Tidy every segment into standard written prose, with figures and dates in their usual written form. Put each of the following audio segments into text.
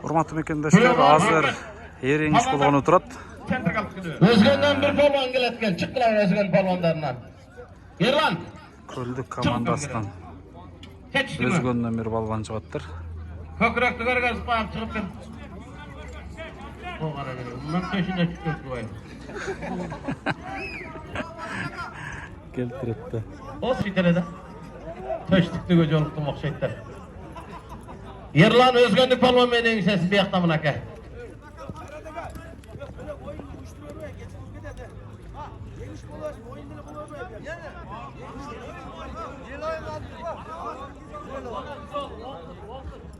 Hurmatly mekendeşler, hazır ýeriňiz bolgany oturat. Özgönden bir polvon geletken, çıktılar Özgön polvonlarından. Yerlan. Köldük komandasından. Özgönden bir balwan çygatdyr. Kökrekti gargazıp bayıp çıkıp ben. O kara geliyor. Bundan peşinde çıkıyor koyayım. Geltiretdi. O sikerede. Töştükli göce oluktum okşaytlar. Yerlan Özgönlük polvon meneğin sesi bir yakta mınaka.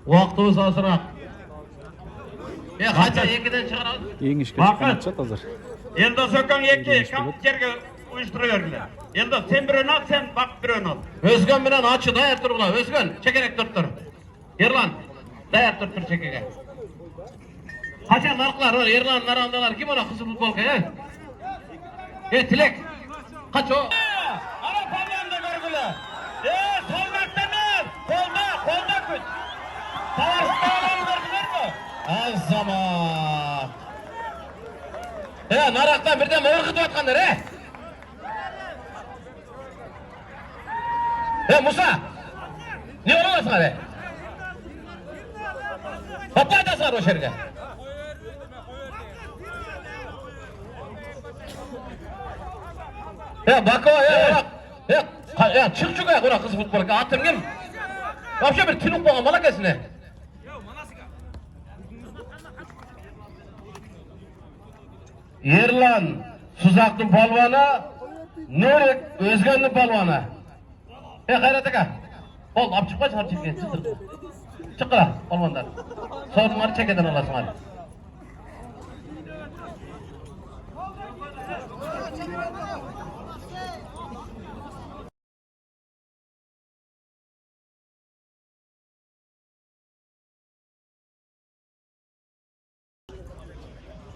Vaktimiz hazırak. Kaça ekiden çıkaralım. Yeňişke çykýançat hazır. Endi sökkan eki kamp yerge uyuşturuyorlar. Endi sen bir ön al, sen bak bir ön al. Özgön bilen açı dayar turgula. Özgön çekerek dur. Yerlan dayar dur çekege. Kaça narklar var, Yerlan narandalar kim ola kızı futbolka he? Tilek. Kaç o? Ana pavyanda görgüle. Solmaktanlar. Kolda güç. Savaşta olan gördüler mi? Az zaman. Naraktan birden mağırgıt atkanlar he? Musa! Ne olamazsın he? Hoplayda sar o şerge. Bak o çık çık ya kız futbolka atın kim? Yapşa bir tiluk boğan bana kesine. Yerlan Suzaktın palvana, Nurek Özgönlü palvana. Hayrat aka. Ol, ap çıkma çıkar çekken, çıktır. Çıkıra palvanlar. Sorunları çekeden olasın hadi.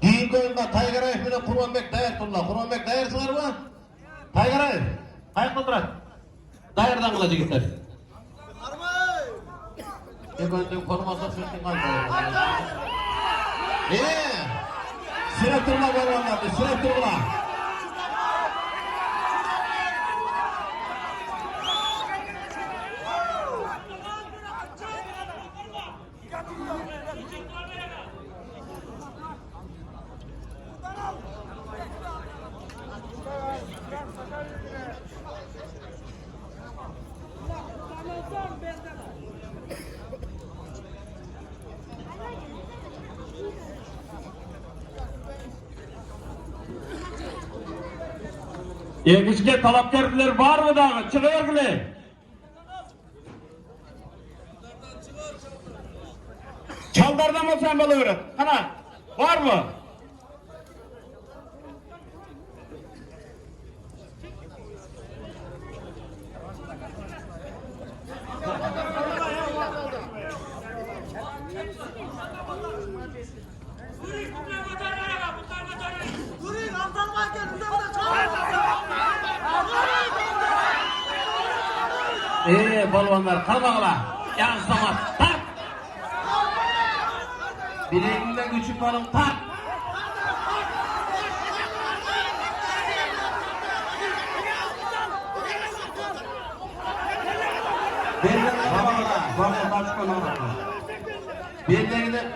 Keyinki oyunda Taygarayev bilen Kurbanbek dayartırlar. Kurbanbek dayarsınlar mı? Taygarayev, kayıkta durat. Dayardan kılıcı gitler. Efendim formasyon sürtün kaldı. Sürektirler balvanlardı, sürektirler. Yengişke talapkörler var mı daha? Çıkıyor bile. Çaldardan mı sen balı öğret? Ana var mı? Balvanlar kalmağla. Yansıma tak. Bileğinden küçük balım tak.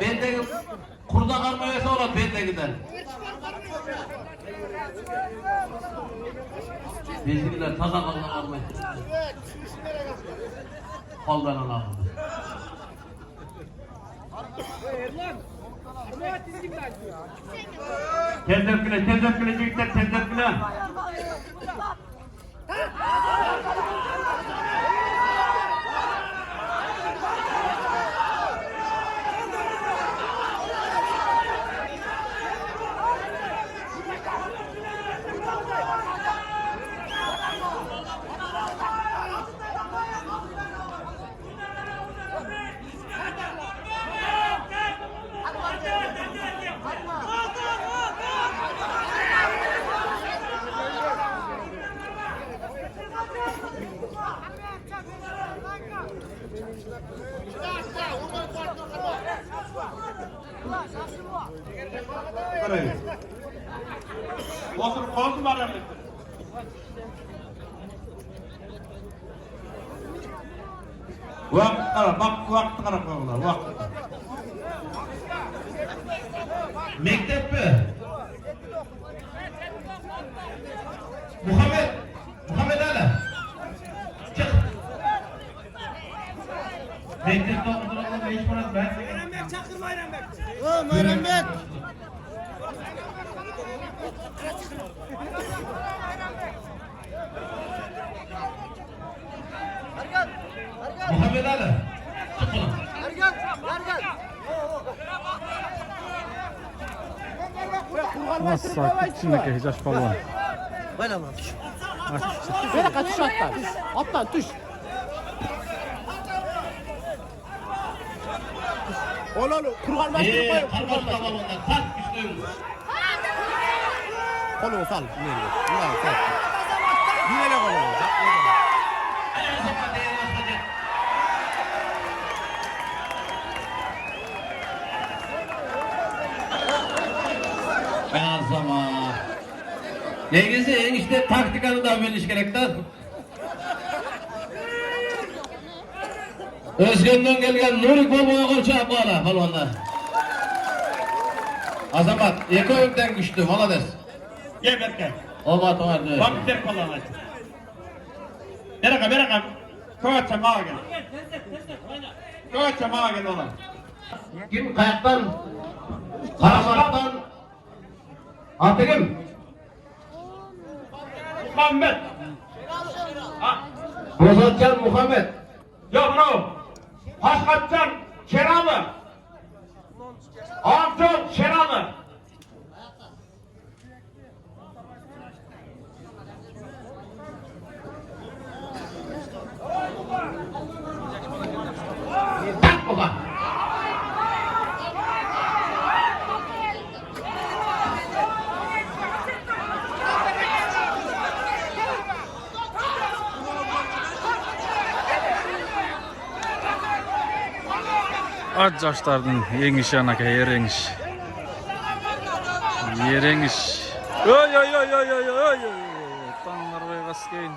Bendeki kurda kalmayasa olur bendekinden. Bizimkiler taza kalma kalmayın. Koldan alalım. Tezerkile çocuklar tezerkile. Bozum aramızda. Vakit qarab, bak vakit qarab qo'yinglar, vaqt. Mektepmi? Muhammed Ali. Çık. Mektepte okuduğunda beş parası ben. Bayram çakır Bayram Bey. Bayram Bey. Muhammed Ali. Çık ulan. Nasıl saat içindeki Hicaş Palvan. Bayram abi. Böyle kaçış attan. Attan tuş. Oğlum kurgan başını koy. Karbaş tabanından kalk üstüne. Kolunu sal. Nereye? Ulan sal. Yine kolunu. Ayağın zaman değeri basacak. Ayağın zaman. Neyse işte taktikanı da biliş gerektir. Özgün'den gelgen Nuri Bobo'ya kolçak bağla balonda. Azamat, iki ökten güçlü, malades. Gel Berkay. Olma tuvardı. Vakit ter kullanacak. Beraka. Koça mağa gel. Koça mağa gel oğlum. Kim kayaktan, karamaktan, atı kim? Muhammed. Bozatcan Muhammed. Yok no. Haskatcan Şeralı. Avcı Şeralı. Tak buka. Aç yaşlardan yengiş yanaka yerengiş. Yerengiş. Oy. Tanrı ve gaskeyn.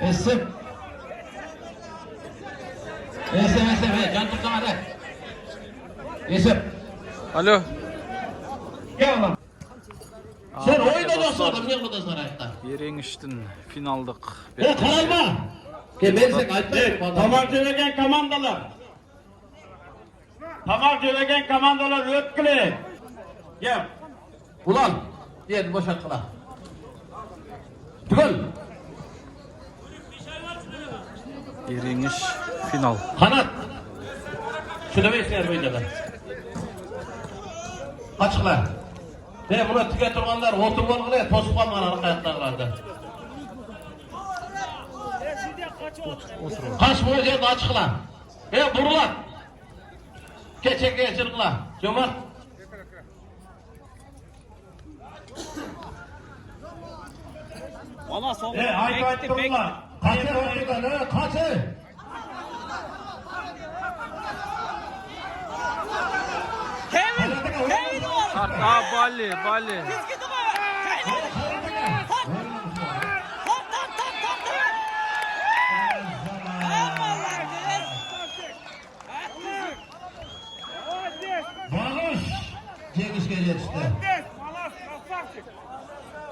Esip. Can tuttum hadi. Esip. Alo. Gel ulan. Sen oynayacaksın adam, niye buradasın ayakta? Yerengiştin finaldık. Karalma. Versek ayıplayın. Tamam söylegen komandalar. Tamam söylegen komandalar ötküle. Gel. Ulan. Diyelim boşalttılar. Tükül. Yerengiş final. Kanat. Şunu veysler böyle ben. Açıklar. Buna tüke turganlar oturgan kılaya tosup kalman arka ayaklarında. Kaç boyu yerde açıklar. Burular. Keçek geçirklar. Cömert. Valla son. Haydi durma. Kaçır ortadan, kaçır. Kevin var. Aa Bali. Git ama. Bağış. Cengiz geliyor işte.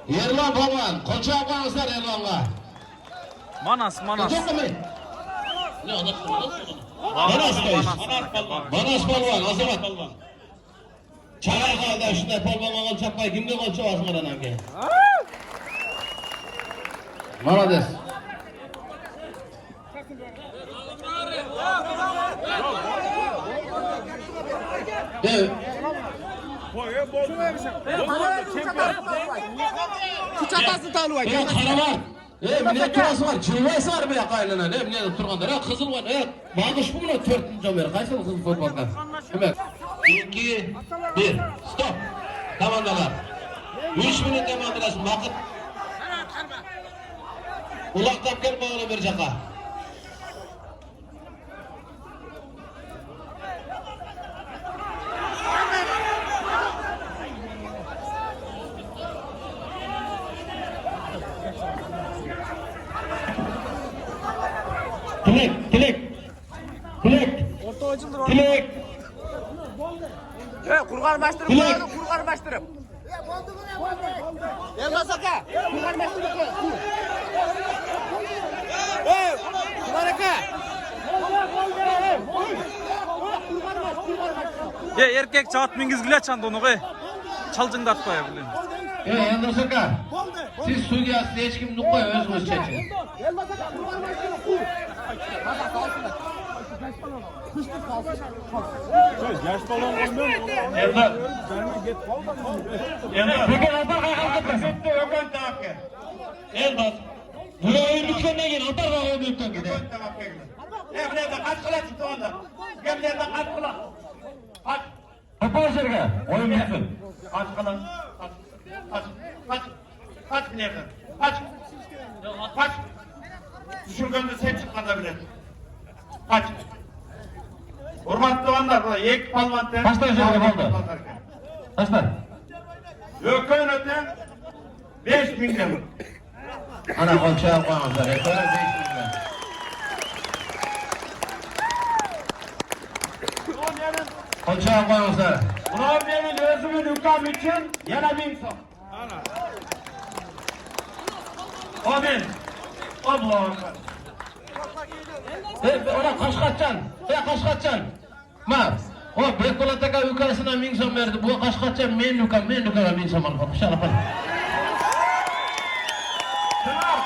Yerlan baban, koça bağışlar Yerlan'la. Manas. Çok mu? Ne o nasıl? Manas kayış. Manas balvan, azamat. Çağır kaldı şunda polbama kol çapmayı kimde kol çapasın oradan ki? Malades. Evet. Kuçakası taluva. Kara var. Mine turası var, çırvaysı var be kaynana. Mine turganda, kızıl var. Bağış bu mu 4. ömür? Kaç yıl kızıl futbolda? Evet. 2, 1, stop. Komandalar. 3 minut demandırasın, vakit. Ulaqtap gel bağlı bir caka. Tilek, Tilek. Tilek. Tilek. Kurgan bastırıp Tilek. koyalım, kurgan bastırıp. Elmas aka. Kurban başlıyor. Hey, Kurban aka. Erkek çat mingizgile çandı onu koy. Çalcındat koya bilin. Elmas aka. Siz Suriye'siz hiç kim koy özünüz çekin. Eldar. Peki atar kalkıp bitti ökön tavakke. Elmas. Buraya oyun bütkenine gel. Atar da oyun bütken gidelim. Ökön tavakke. Evlerde kaç kıla çıktı onda? Gemlerde kaç kıla? Kaç? Kapağı şerge. Oyun bitsin. Kaç kıla? Kaç nereden? Kaç? Kaç? Düşürgende sen çıkmadı bile. Kaç? Hurmatlı olanlar burada yek palvantı. Kaç tane şerge oldu? Kaç tane? Ökön öten 5 milyon. Ana konçağı koyamazlar. Yeter 5 milyon. Konçağı koyamazlar. Buna benim özümün hükam için yana bin son. Amin. Allah'ım. Ona kaç kaçacaksın? Kaç kaçacaksın? Ma, o Bekolataka yukarısına min son verdi. Bu kaç kaçacaksın? Men yukarı min son var. Şarap hadi. Çınar.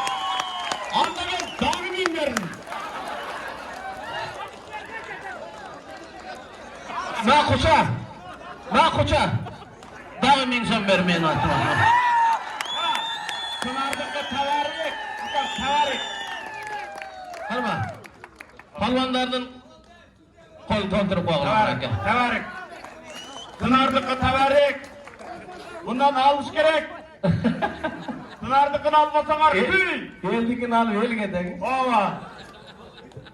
Anladın. Davri min verin. Ma kuça. Daha min son vermeyin atıma. Çınar'daki tavarik. Tavarik. Harma. Palvanlardan kol dondurup bağlı. Tavarik. Çınar'daki tavarik. Bundan alış gerek. Çınar'dakini almasan artık. Eldikini alıp el getek. Ova.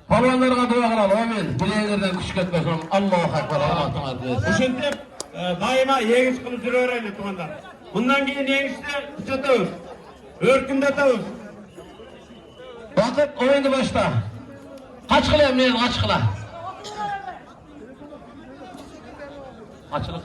Palvanlarga dua kılalım. Amin. Bileğinlerden küçük etmesin. Allahu Ekber. Allah'tan adresi. Uşentip daima yeğiş kılıp öğrenli tuğandan. Bundan keyin yeğişte kıçatağız. Örkündatağız. Vakit oyunu başta. Kaç kıla emniyen kaç kıla? Açılık.